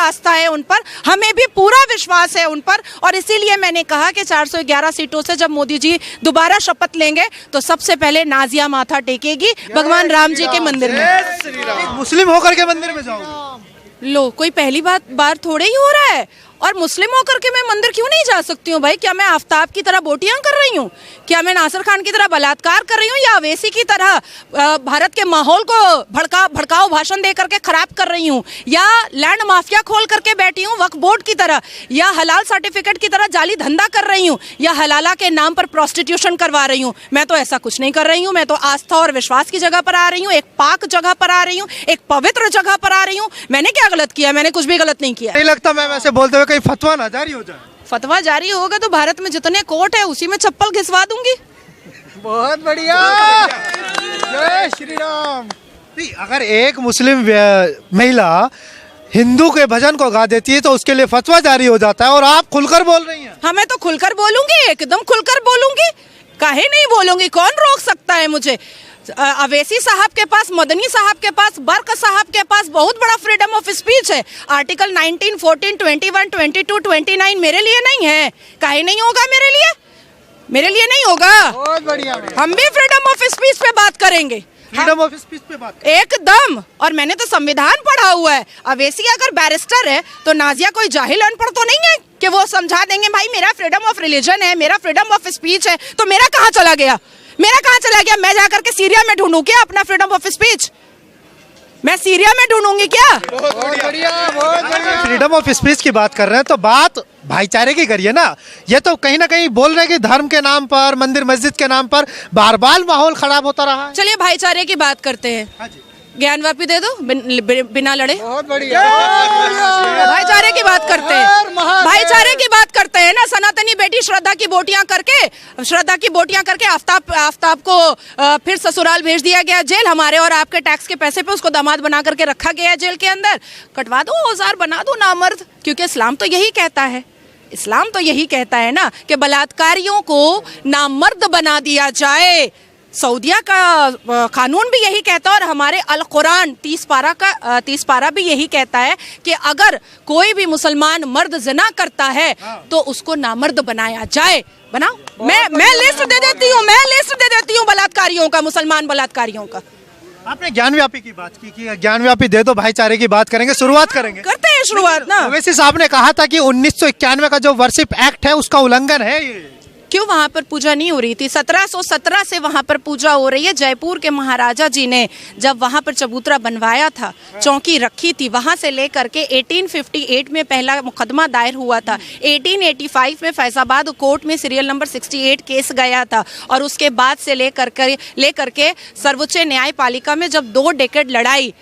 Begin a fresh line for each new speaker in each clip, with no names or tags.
आस्था है उन पर, हमें भी पूरा विश्वास है उन पर। और इसीलिए मैंने कहा कि 411 सीटों से जब मोदी जी दोबारा शपथ लेंगे तो सबसे पहले नाजिया माथा टेकेगी भगवान राम जी के मंदिर में।
मुस्लिम होकर के मंदिर में जाओगे?
लो, कोई पहली बार थोड़े ही हो रहा है। और मुस्लिम होकर के मैं मंदिर क्यों नहीं जा सकती हूँ भाई? क्या मैं आफ्ताब की तरह बोटियां कर रही हूँ? क्या मैं नासिर खान की तरह बलात्कार कर रही हूँ, या अवैसी की तरह भारत के माहौल को भड़काऊ भाषण दे करके खराब कर रही हूँ, या लैंड माफिया खोल करके बैठी हूँ वक्फ बोर्ड की तरह, या हलाल सर्टिफिकेट की तरह जाली धंधा कर रही हूँ, या हलाला के नाम पर प्रोस्टिट्यूशन करवा रही हूँ? मैं तो ऐसा कुछ नहीं कर रही हूँ। मैं तो आस्था और विश्वास की जगह पर आ रही हूँ, एक पाक जगह पर आ रही हूँ, एक पवित्र जगह पर आ रही हूँ। मैंने क्या गलत किया? मैंने कुछ भी गलत नहीं किया।
नहीं लगता मैम ऐसे बोलते हुए कहीं फतवा ना जारी हो जाए?
फतवा जारी होगा तो भारत में जितने कोर्ट है उसी में चप्पल घिसवा दूंगी।
बहुत बढ़िया, जय श्री राम। नहीं, अगर एक मुस्लिम महिला हिंदू के भजन को गा देती है तो उसके लिए फतवा जारी हो जाता है, और आप खुलकर बोल रही हैं।
हाँ, मैं तो खुलकर बोलूंगी, एकदम खुलकर बोलूंगी। काहे नहीं बोलूंगी? कौन रोक सकता है मुझे? अवैसी साहब के पास, मदनी साहब के पास, बर्क साहब के पास बहुत बड़ा फ्रीडम ऑफ स्पीच है। आर्टिकल 19, 14, 21, 22, 29 मेरे लिए नहीं है। काहे नहीं होगा मेरे लिए? मेरे लिए नहीं होगा।
बहुत बढ़िया।
हम भी फ्रीडम ऑफ स्पीच पे बात करेंगे,
फ्रीडम ऑफ स्पीच पे बात
एकदम। और मैंने तो संविधान पढ़ा हुआ है। अवैसी अगर बैरिस्टर है तो नाजिया कोई जाहिल अनपढ़ तो नहीं है कि वो समझा देंगे भाई मेरा फ्रीडम ऑफ रिलीजन है, मेरा फ्रीडम ऑफ स्पीच है। तो मेरा कहाँ चला गया? मेरा कहाँ चला गया? मैं जाकर के सीरिया में ढूंढूं क्या अपना फ्रीडम ऑफ स्पीच? मैं सीरिया में ढूंढूंगी क्या?
बहुत बढ़िया, बहुत बढ़िया। फ्रीडम ऑफ स्पीच की बात कर रहे हैं तो बात भाईचारे की करिए ना। ये तो कहीं ना कहीं बोल रहे हैं कि धर्म के नाम पर, मंदिर मस्जिद के नाम पर बार बार माहौल खराब होता रहा है।
चलिए भाईचारे की बात करते हैं।
हाँ जी।
ज्ञानवापी दे दो बिना लड़े।
बहुत बढ़िया।
भाईचारे की बात करते हैं, भाईचारे की बात करते हैं ना। सनातनी बेटी श्रद्धा की बोटियां करके आफ्ताब को फिर ससुराल भेज दिया गया जेल। हमारे और आपके टैक्स के पैसे पे उसको दामाद बना करके रखा गया जेल के अंदर। कटवा दो, औजार बना दो नामर्द, क्योंकि इस्लाम तो यही कहता है। इस्लाम तो यही कहता है ना कि बलात्कारियों को नामर्द बना दिया जाए। सऊदिया का कानून भी यही कहता है, और हमारे अल कुरान 30 पारा भी यही कहता है कि अगर कोई भी मुसलमान मर्द ज़िना करता है तो उसको नामर्द बनाया जाए। बनाओ, मैं लिस्ट दे देती हूँ बलात्कारियों का, मुसलमान बलात्कारियों का।
आपने ज्ञानव्यापी की बात की ज्ञानव्यापी दे दो, भाईचारे की बात करेंगे, शुरुआत करेंगे।
करते हैं शुरुआत ना।
ओवैसी साहब ने कहा था कि 1991 का जो वर्शिप एक्ट है उसका उल्लंघन है ये।
क्यों वहाँ पर पूजा नहीं हो रही थी? 1717 से वहाँ पर पूजा हो रही है। जयपुर के महाराजा जी ने जब वहाँ पर चबूतरा बनवाया था, चौकी रखी थी, वहाँ से लेकर के 1858 में पहला मुकदमा दायर हुआ था। 1885 में फैजाबाद कोर्ट में सीरियल नंबर 68 केस गया था, और उसके बाद से लेकर के सर्वोच्च न्यायपालिका में जब 2 डेकेड लड़ाई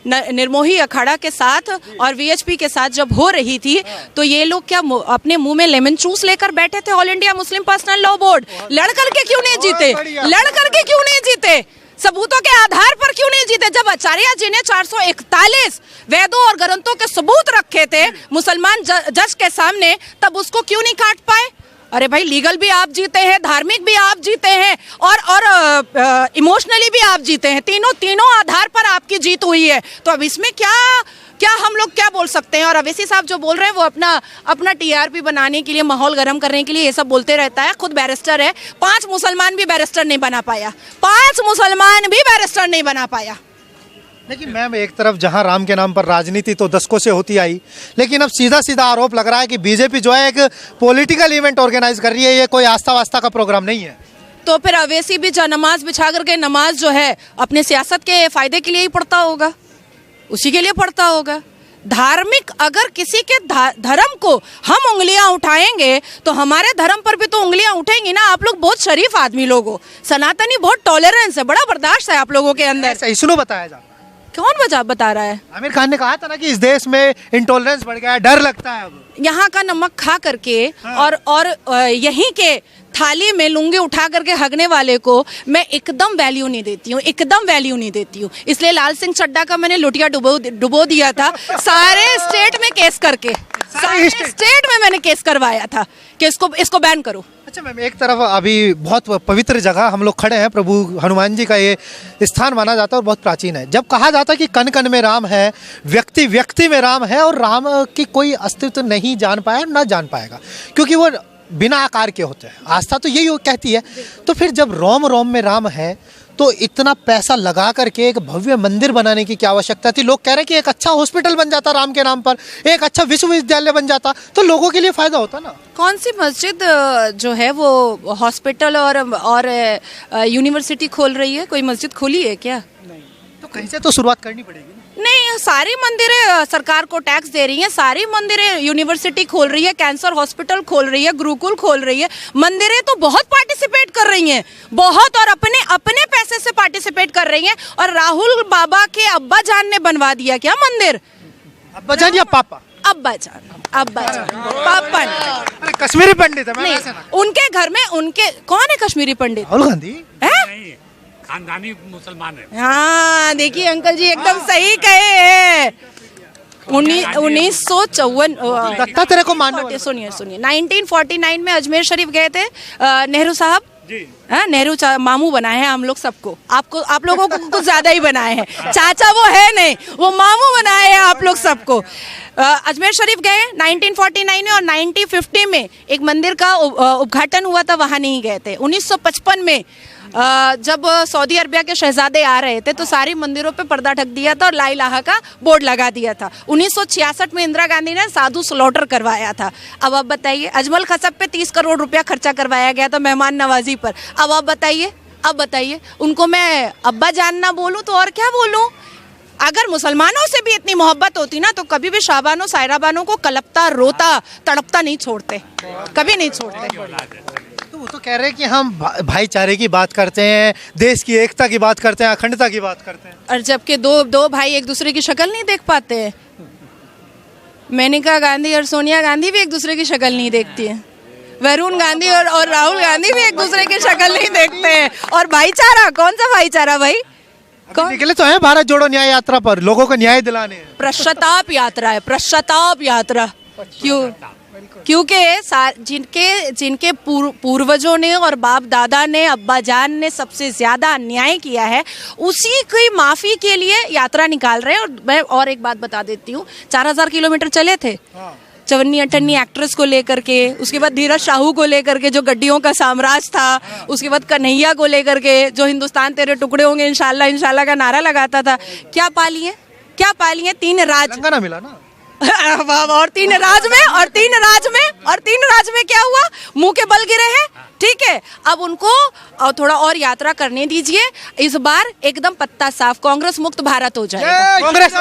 निर्मोही अखाड़ा के साथ और वीएचपी के साथ जब हो रही थी, तो ये लोग क्या अपने मुंह में लेमन जूस लेकर बैठे थे? All India Muslim personal law board लड़ करके क्यों नहीं जीते? लड़ करके क्यों नहीं जीते? सबूतों के आधार पर क्यों नहीं जीते? जब आचार्य जी ने 441 वेदों और ग्रंथों के सबूत रखे थे मुसलमान जज के सामने, तब उसको क्यों नहीं काट पाए? अरे भाई, लीगल भी आप जीते हैं, धार्मिक भी आप जीते हैं, और इमोशनली भी आप जीते हैं। तीनों आधार पर आपकी जीत हुई है। तो अब इसमें क्या हम लोग क्या बोल सकते हैं? और अवैसी साहब जो बोल रहे हैं वो अपना टीआरपी बनाने के लिए, माहौल गर्म करने के लिए ये सब बोलते रहता है। खुद बैरिस्टर है, 5 मुसलमान भी बैरिस्टर नहीं बना पाया। 5 मुसलमान भी बैरिस्टर नहीं बना पाया।
लेकिन मैम, एक तरफ जहां राम के नाम पर राजनीति तो दशकों से होती आई, लेकिन अब सीधा आरोप लग रहा है कि बीजेपी जो है एक पॉलिटिकल इवेंट ऑर्गेनाइज कर रही है, ये कोई आस्था वास्ता का प्रोग्राम नहीं है।
तो फिर अवैसी भी नमाज बिछा करके नमाज जो है अपने सियासत के फायदे के लिए ही पढ़ता होगा, उसी के लिए पढ़ता होगा। धार्मिक अगर किसी के धर्म को हम उंगलियां उठाएंगे तो हमारे धर्म पर भी तो उंगलियां उठेंगी ना। आप लोग बहुत शरीफ आदमी लोग हो, सनातनी बहुत टॉलरेंस है, बड़ा बर्दाश्त है आप लोगों के अंदर।
सही सुनो, बताया जाता।
कौन बता रहा है?
आमिर खान ने कहा था ना कि इस देश में इंटॉलरेंस बढ़ गया है, डर लगता है अब।
यहाँ का नमक खा करके और यहीं के थाली में लुंगी उठा करके हगने वाले को मैं एकदम वैल्यू नहीं देती हूँ, इसलिए लाल सिंह चड्ढा का मैंने लुटिया डुबो दिया था। सारे स्टेट में केस करके, सारे स्टेट में मैंने केस करवाया था कि इसको बैन करो।
अच्छा मैम, एक तरफ अभी बहुत पवित्र जगह हम लोग खड़े हैं, प्रभु हनुमान जी का ये स्थान माना जाता है और बहुत प्राचीन है। जब कहा जाता है कि कण कण में राम है, व्यक्ति व्यक्ति में राम है, और राम की कोई अस्तित्व नहीं जान पाया, ना जान पाएगा, क्योंकि वो बिना आकार के होते हैं। आस्था तो यही कहती है। तो फिर जब रोम रोम में राम है, तो इतना पैसा लगा करके एक भव्य मंदिर बनाने की क्या आवश्यकता थी? लोग कह रहे हैं कि एक अच्छा हॉस्पिटल बन जाता राम के नाम पर, एक अच्छा विश्वविद्यालय बन जाता, तो लोगों के लिए फायदा होता ना।
कौन सी मस्जिद जो है वो हॉस्पिटल और यूनिवर्सिटी खोल रही है? कोई मस्जिद खोली है क्या?
नहीं। तो कहीं से तो शुरुआत करनी पड़ेगी।
नहीं, सारी मंदिरें सरकार को टैक्स दे रही हैं, सारी मंदिरें यूनिवर्सिटी खोल रही है, कैंसर हॉस्पिटल खोल रही है, गुरुकुल खोल रही है। मंदिरें तो बहुत पार्टिसिपेट कर रही हैं, बहुत, और अपने अपने पैसे से पार्टिसिपेट कर रही हैं। और राहुल बाबा के अब्बा जान ने बनवा दिया क्या मंदिर?
अब्बा जान या पापा?
अब्बा जान, पापा ने।
कश्मीरी पंडित है।
नहीं, उनके घर में उनके कौन है कश्मीरी पंडित?
राहुल गांधी
है,
खानदानी मुसलमान है।
हाँ, देखिए अंकल जी एकदम सही कहे हैं। 1954
लगता तेरे को मानने
सुनिए 1949 में अजमेर शरीफ गए थे नेहरू साहब। हाँ, नेहरू मामू बनाए हैं हम लोग सबको, आप लोगों को कुछ ज्यादा ही बनाए हैं। चाचा वो है नहीं, वो मामू बनाए हैं आप लोग सबको। अजमेर शरीफ गए 1949 में, और 1950 में एक मंदिर का उद्घाटन हुआ था, वहां नहीं गए थे। 1955 में जब सऊदी अरबिया के शहजादे आ रहे थे, तो सारी मंदिरों पे पर्दा ढक दिया था और ला इलाहा का बोर्ड लगा दिया था। 1966 में इंदिरा गांधी ने साधु स्लॉटर करवाया था। अब आप बताइए, अजमल खसब पे 30 करोड़ रुपया खर्चा करवाया गया था मेहमान नवाजी पर। अब आप बताइए उनको मैं अब्बा जान ना बोलूं तो और क्या बोलूं? अगर मुसलमानों से भी इतनी मोहब्बत होती ना, तो कभी भी शाबानो सायरा बानो को कलपता, रोता, तड़पता नहीं छोड़ते, कभी नहीं छोड़ते।
तो वो तो कह रहे हैं कि हम भाईचारे की बात करते हैं, देश की एकता की बात करते हैं, अखंडता की बात करते हैं, और
जबकि दो भाई एक दूसरे की शक्ल नहीं देख पाते हैं। मेनका गांधी और सोनिया गांधी भी एक दूसरे की शक्ल नहीं देखती है। वरुण गांधी और राहुल गांधी भी एक दूसरे की शक्ल नहीं देखते हैं। और भाईचारा, कौन सा भाईचारा भाई?
कौन निकले तो है भारत जोड़ो न्याय यात्रा पर, लोगों को न्याय दिलाने हैं।
पश्चाताप यात्रा है, पश्चाताप यात्रा। क्योंकि जिनके पूर्वजों ने और बाप दादा ने, अब्बा जान ने सबसे ज्यादा अन्याय किया है, उसी की माफी के लिए यात्रा निकाल रहे हैं। और मैं और एक बात बता देती हूँ, 4000 किलोमीटर चले थे चवन्नी अठन्नी एक्ट्रेस को लेकर के, उसके बाद धीरज शाहू को लेकर के जो गड्डियों का साम्राज्य था, उसके बाद कन्हैया को लेकर के जो हिंदुस्तान तेरे टुकड़े होंगे इंशाल्लाह इंशाल्लाह का नारा लगाता था। क्या पाली है? 3 राज
ना मिला ना।
और तीन राज में क्या हुआ? मुंह के बल गिरे हैं। ठीक है, अब उनको थोड़ा और यात्रा करने दीजिए। इस बार एकदम पत्ता साफ, कांग्रेस मुक्त भारत हो जाएगा।
कांग्रेस